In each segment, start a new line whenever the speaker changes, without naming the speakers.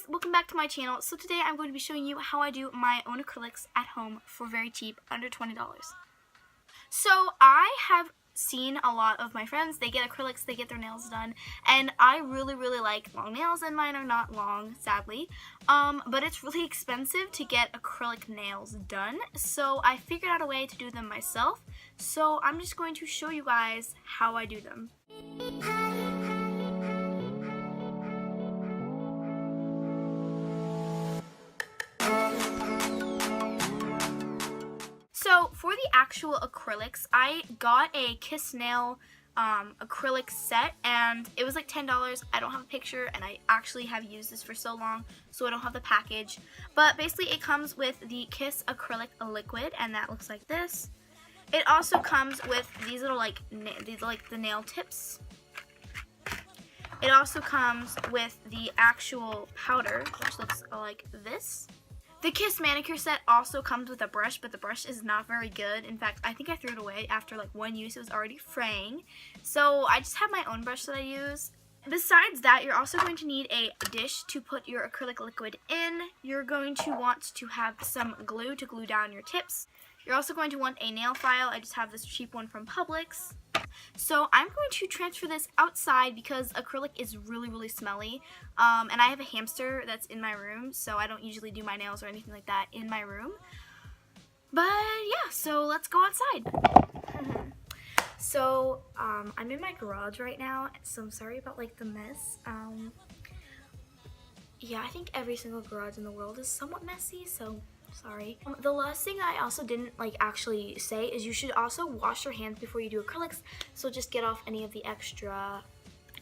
welcome back to my channel. So today I'm going to be showing you how I do my own acrylics at home for very cheap, under $20. So I have seen a lot of my friends, they get acrylics, they get their nails done, and I really like long nails, and mine are not long, sadly, but it's really expensive to get acrylic nails done, so I figured out a way to do them myself. So I'm just going to show you guys how I do them. So for the actual acrylics, I got a Kiss Nail acrylic set, and it was like $10. I don't have a picture, and I actually have used this for so long, so I don't have the package. But basically it comes with the Kiss acrylic liquid, and that looks like this. It also comes with these little these are like the nail tips. It also comes with the actual powder, which looks like this. The Kiss manicure set also comes with a brush, but the brush is not very good. In fact, I think I threw it away after like one use. It was already fraying. So I just have my own brush that I use. Besides that, you're also going to need a dish to put your acrylic liquid in. You're going to want to have some glue to glue down your tips. You're also going to want a nail file. I just have this cheap one from Publix. So I'm going to transfer this outside because acrylic is really smelly, and I have a hamster that's in my room, so I don't usually do my nails or anything like that in my room. But yeah, so let's go outside. So I'm in my garage right now, so I'm sorry about like the mess. Yeah, I think every single garage in the world is somewhat messy, so sorry. The last thing I also didn't actually say is you should also wash your hands before you do acrylics, so just get off any of the extra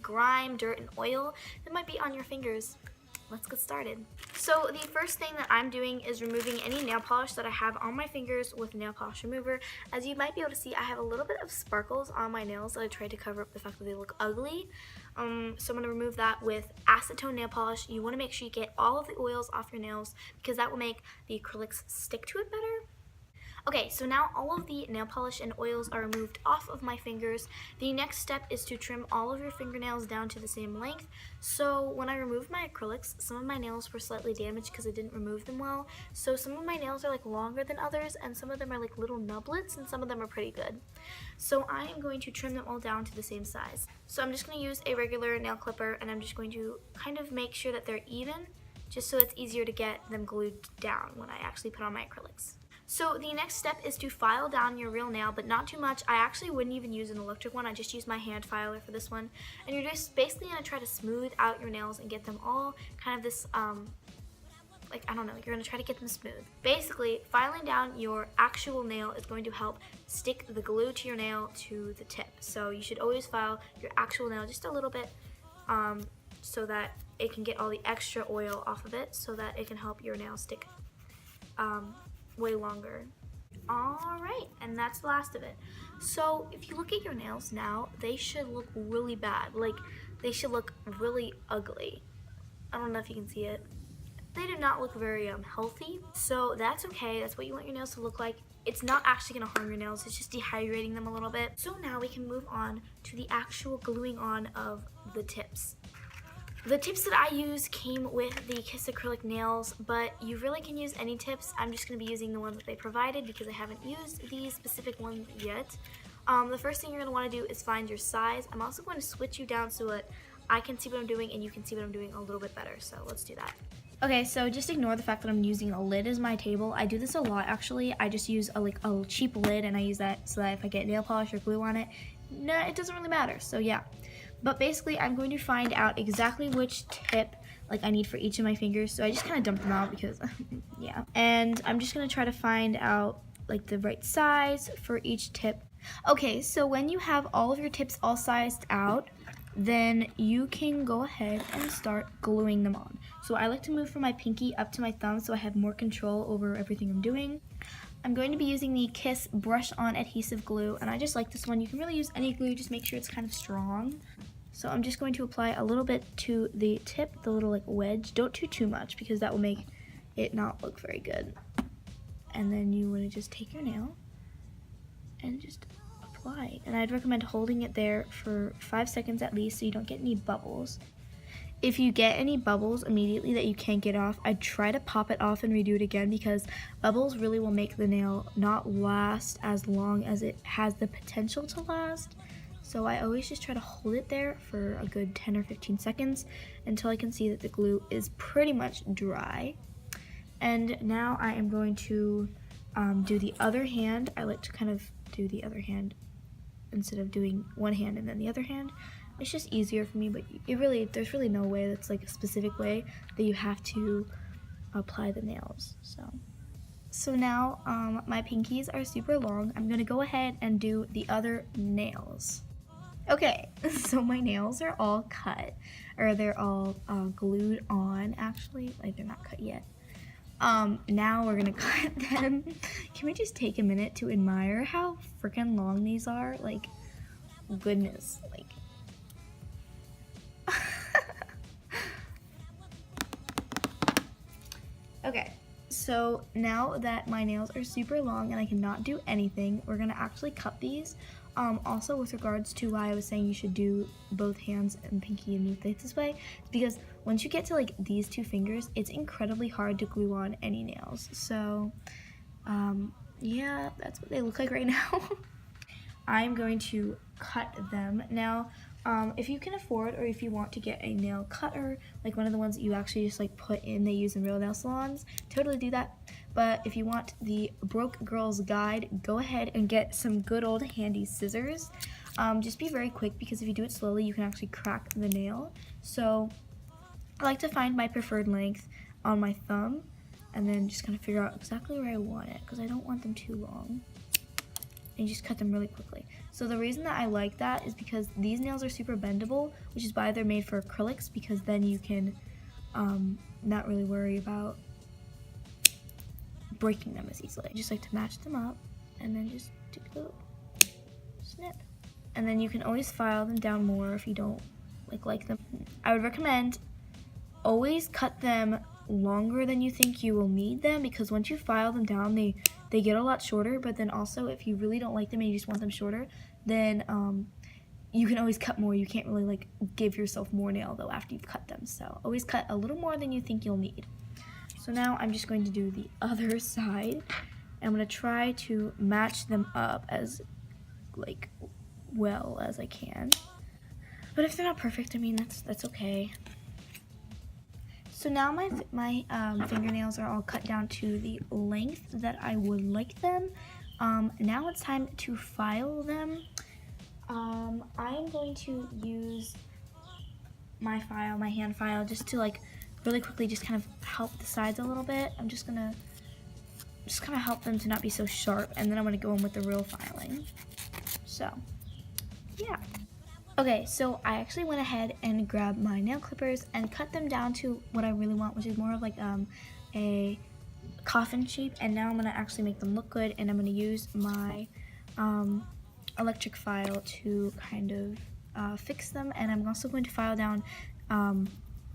grime, dirt, and oil that might be on your fingers. Let's get started. So the first thing that I'm doing is removing any nail polish that I have on my fingers with nail polish remover. As you might be able to see, I have a little bit of sparkles on my nails that I tried to cover up the fact that they look ugly. So I'm going to remove that with acetone nail polish. You want to make sure you get all of the oils off your nails because that will make the acrylics stick to it better. Okay, so now all of the nail polish and oils are removed off of my fingers. The next step is to trim all of your fingernails down to the same length. So when I removed my acrylics, some of my nails were slightly damaged because I didn't remove them well. So some of my nails are like longer than others, and some of them are like little nublets, and some of them are pretty good. So I am going to trim them all down to the same size. So I'm just going to use a regular nail clipper, and I'm just going to kind of make sure that they're even, just so it's easier to get them glued down when I actually put on my acrylics. So the next step is to file down your real nail, but not too much. I actually wouldn't even use an electric one. I just use my hand filer for this one. And you're just basically going to try to smooth out your nails and get them all kind of this, I don't know, you're going to try to get them smooth. Basically, filing down your actual nail is going to help stick the glue to your nail to the tip. So you should always file your actual nail just a little bit so that it can get all the extra oil off of it, so that it can help your nail stick way longer. Alright, and that's the last of it. So if you look at your nails now, they should look really bad. Like, they should look really ugly. I don't know if you can see it. They do not look very healthy, so that's okay. That's what you want your nails to look like. It's not actually going to harm your nails, it's just dehydrating them a little bit. So now we can move on to the actual gluing on of the tips. The tips that I use came with the Kiss acrylic nails, but you really can use any tips. I'm just going to be using the ones that they provided because I haven't used these specific ones yet. The first thing you're going to want to do is find your size. I'm also going to switch you down so that I can see what I'm doing and you can see what I'm doing a little bit better. So let's do that. Okay, so just ignore the fact that I'm using a lid as my table. I do this a lot actually. I just use a cheap lid, and I use that so that if I get nail polish or glue on it, it doesn't really matter. So yeah. But basically, I'm going to find out exactly which tip I need for each of my fingers. So I just kind of dumped them out because, yeah. And I'm just going to try to find out the right size for each tip. Okay, so when you have all of your tips all sized out, then you can go ahead and start gluing them on. So I like to move from my pinky up to my thumb so I have more control over everything I'm doing. I'm going to be using the Kiss Brush On Adhesive Glue, and I just like this one. You can really use any glue, just make sure it's kind of strong. So I'm just going to apply a little bit to the tip, the little wedge. Don't do too much because that will make it not look very good. And then you want to just take your nail and just apply. And I'd recommend holding it there for 5 seconds at least so you don't get any bubbles. If you get any bubbles immediately that you can't get off, I'd try to pop it off and redo it again, because bubbles really will make the nail not last as long as it has the potential to last. So I always just try to hold it there for a good 10 or 15 seconds until I can see that the glue is pretty much dry. And now I am going to do the other hand. I like to kind of do the other hand instead of doing one hand and then the other hand. It's just easier for me, but there's really no way that's like a specific way that you have to apply the nails. So now my pinkies are super long. I'm gonna go ahead and do the other nails. Okay, so my nails are all cut, or they're all glued on actually, like they're not cut yet. Now we're gonna cut them. Can we just take a minute to admire how freaking long these are? Like, goodness, like. Okay, so now that my nails are super long and I cannot do anything, we're gonna actually cut these. Also, with regards to why I was saying you should do both hands and pinky and move it this way, because once you get to like these two fingers, it's incredibly hard to glue on any nails. So, yeah, that's what they look like right now. I'm going to cut them. Now, if you can afford, or if you want to get a nail cutter, like one of the ones that you actually just like put in, they use in real nail salons, totally do that. But if you want the Broke Girl's Guide, go ahead and get some good old handy scissors. Just be very quick, because if you do it slowly, you can actually crack the nail. So I like to find my preferred length on my thumb, and then just kind of figure out exactly where I want it, because I don't want them too long. And you just cut them really quickly. So the reason that I like that is because these nails are super bendable, which is why they're made for acrylics, because then you can not really worry about breaking them as easily. I just like to match them up and then just do a little snip. And then you can always file them down more if you don't like them. I would recommend always cut them longer than you think you will need them, because once you file them down, they get a lot shorter. But then also, if you really don't like them and you just want them shorter, then you can always cut more. You can't really like give yourself more nail though after you've cut them. So always cut a little more than you think you'll need. So now I'm just going to do the other side. I'm going to try to match them up as like well as I can. But if they're not perfect, I mean, that's okay. So now my fingernails are all cut down to the length that I would like them. Now it's time to file them. I'm going to use my hand file, just to like really quickly just kind of help the sides a little bit. I'm just kind of help them to not be so sharp, and then I'm gonna go in with the real filing. So, yeah. Okay, so I actually went ahead and grabbed my nail clippers and cut them down to what I really want, which is more of like a coffin shape. And now I'm gonna actually make them look good, and I'm gonna use my electric file to kind of fix them. And I'm also going to file down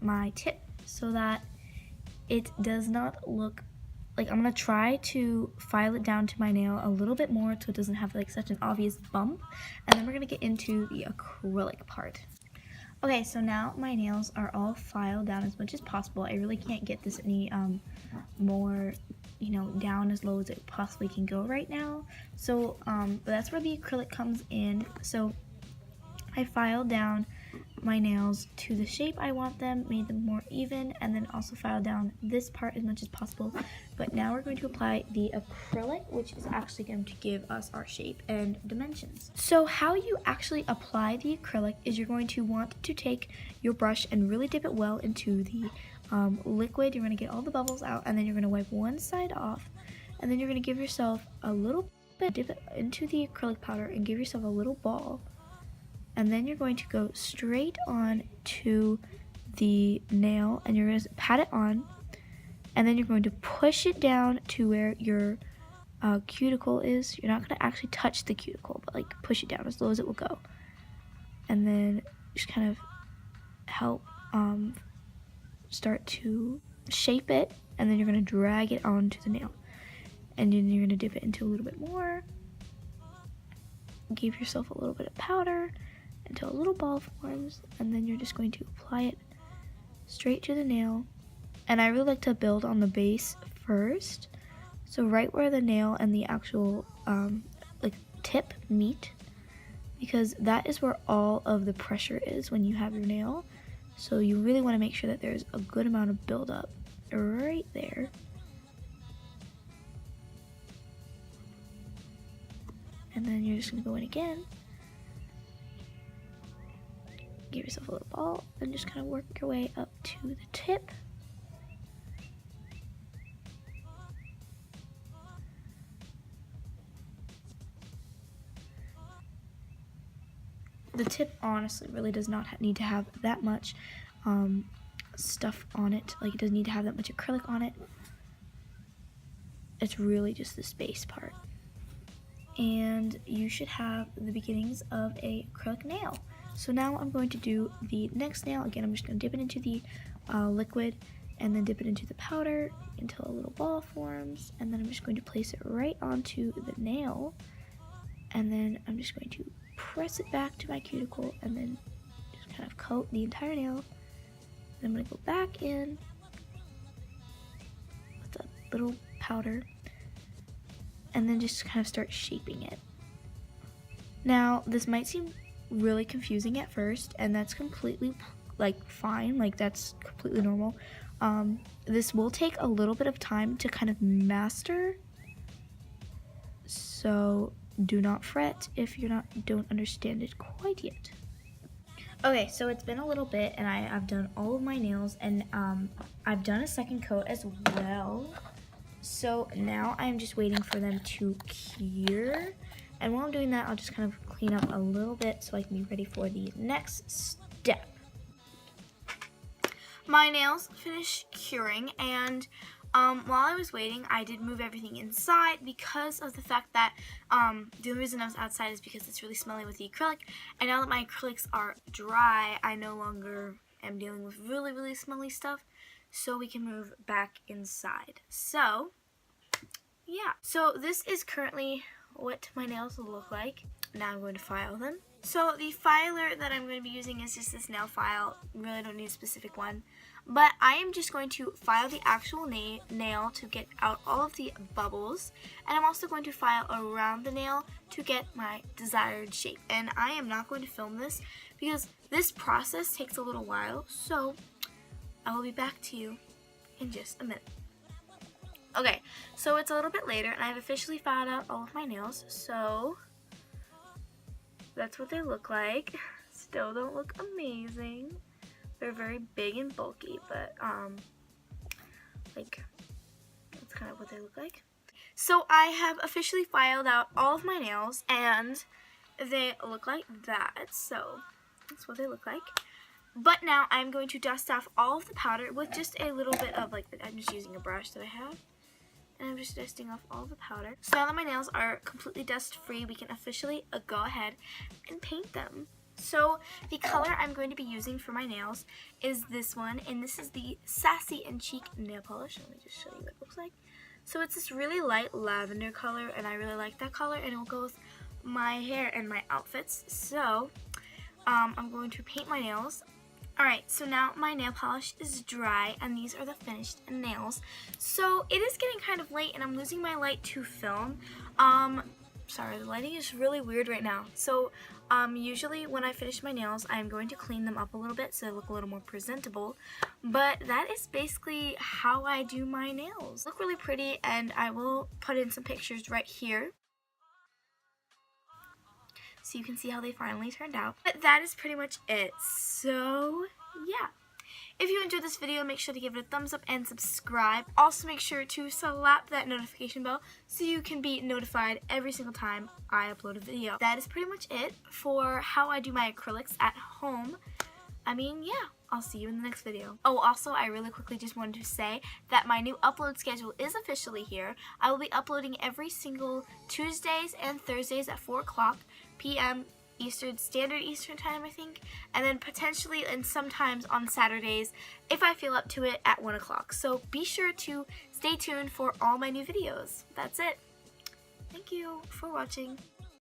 my tip so that it does not look like, I'm gonna try to file it down to my nail a little bit more so it doesn't have like such an obvious bump. And then we're gonna get into the acrylic part. Okay, so now my nails are all filed down as much as possible. I really can't get this any more, down as low as it possibly can go right now. So, but that's where the acrylic comes in. So I filed down my nails to the shape I want them, made them more even, and then also filed down this part as much as possible. But now we're going to apply the acrylic, which is actually going to give us our shape and dimensions. So how you actually apply the acrylic is you're going to want to take your brush and really dip it well into the liquid. You're going to get all the bubbles out, and then you're going to wipe one side off, and then you're going to give yourself a little bit, dip it into the acrylic powder and give yourself a little ball. And then you're going to go straight on to the nail, and you're going to pat it on, and then you're going to push it down to where your cuticle is. You're not going to actually touch the cuticle, but like push it down as low as it will go. And then just kind of help start to shape it, and then you're going to drag it onto the nail. And then you're going to dip it into a little bit more. Give yourself a little bit of powder until a little ball forms, and then you're just going to apply it straight to the nail. And I really like to build on the base first. So right where the nail and the actual like tip meet, because that is where all of the pressure is when you have your nail. So you really want to make sure that there's a good amount of buildup right there. And then you're just going to go in again. Give yourself a little ball and just kind of work your way up to the tip. The tip honestly really does not need to have that much stuff on it. Like, it doesn't need to have that much acrylic on it. It's really just this base part. And you should have the beginnings of a acrylic nail. So now I'm going to do the next nail. Again, I'm just going to dip it into the liquid and then dip it into the powder until a little ball forms. And then I'm just going to place it right onto the nail. And then I'm just going to press it back to my cuticle and then just kind of coat the entire nail. And I'm going to go back in with a little powder and then just kind of start shaping it. Now, this might seem really confusing at first, and that's completely like fine, like that's completely normal. This will take a little bit of time to kind of master, so do not fret if you don't understand it quite yet. Okay, so it's been a little bit and I've done all of my nails, and I've done a second coat as well. So now I'm just waiting for them to cure. And while I'm doing that, I'll just kind of clean up a little bit so I can be ready for the next step. My nails finished curing, and while I was waiting, I did move everything inside because of the fact that the only reason I was outside is because it's really smelly with the acrylic. And now that my acrylics are dry, I no longer am dealing with really, really smelly stuff. So we can move back inside. So, yeah. So this is currently what my nails will look like. Now I'm going to file them. So the filer that I'm going to be using is just this nail file. Really don't need a specific one. But I am just going to file the actual nail to get out all of the bubbles. And I'm also going to file around the nail to get my desired shape. And I am not going to film this because this process takes a little while. So I will be back to you in just a minute. Okay, so it's a little bit later and I've officially filed out all of my nails. So that's what they look like. Still don't look amazing. They're very big and bulky, but like that's kind of what they look like. So I have officially filed out all of my nails and they look like that. So that's what they look like. But now I'm going to dust off all of the powder with just a little bit of, like, I'm just using a brush that I have. And I'm just dusting off all the powder. So now that my nails are completely dust free, we can officially go ahead and paint them. So the color I'm going to be using for my nails is this one. And this is the Sassy and Chic nail polish. Let me just show you what it looks like. So it's this really light lavender color, and I really like that color. And it will go with my hair and my outfits. So I'm going to paint my nails. Alright, so now my nail polish is dry, and these are the finished nails. So it is getting kind of late, and I'm losing my light to film. Sorry, the lighting is really weird right now. So usually when I finish my nails, I'm going to clean them up a little bit so they look a little more presentable. But that is basically how I do my nails. They look really pretty, and I will put in some pictures right here, so you can see how they finally turned out. But that is pretty much it. So, yeah. If you enjoyed this video, make sure to give it a thumbs up and subscribe. Also, make sure to slap that notification bell so you can be notified every single time I upload a video. That is pretty much it for how I do my acrylics at home. I mean, yeah. I'll see you in the next video. Oh, also, I really quickly just wanted to say that my new upload schedule is officially here. I will be uploading every single Tuesdays and Thursdays at 4 o'clock p.m. Standard Eastern Time, I think. And then potentially and sometimes on Saturdays, if I feel up to it, at 1 o'clock. So be sure to stay tuned for all my new videos. That's it. Thank you for watching.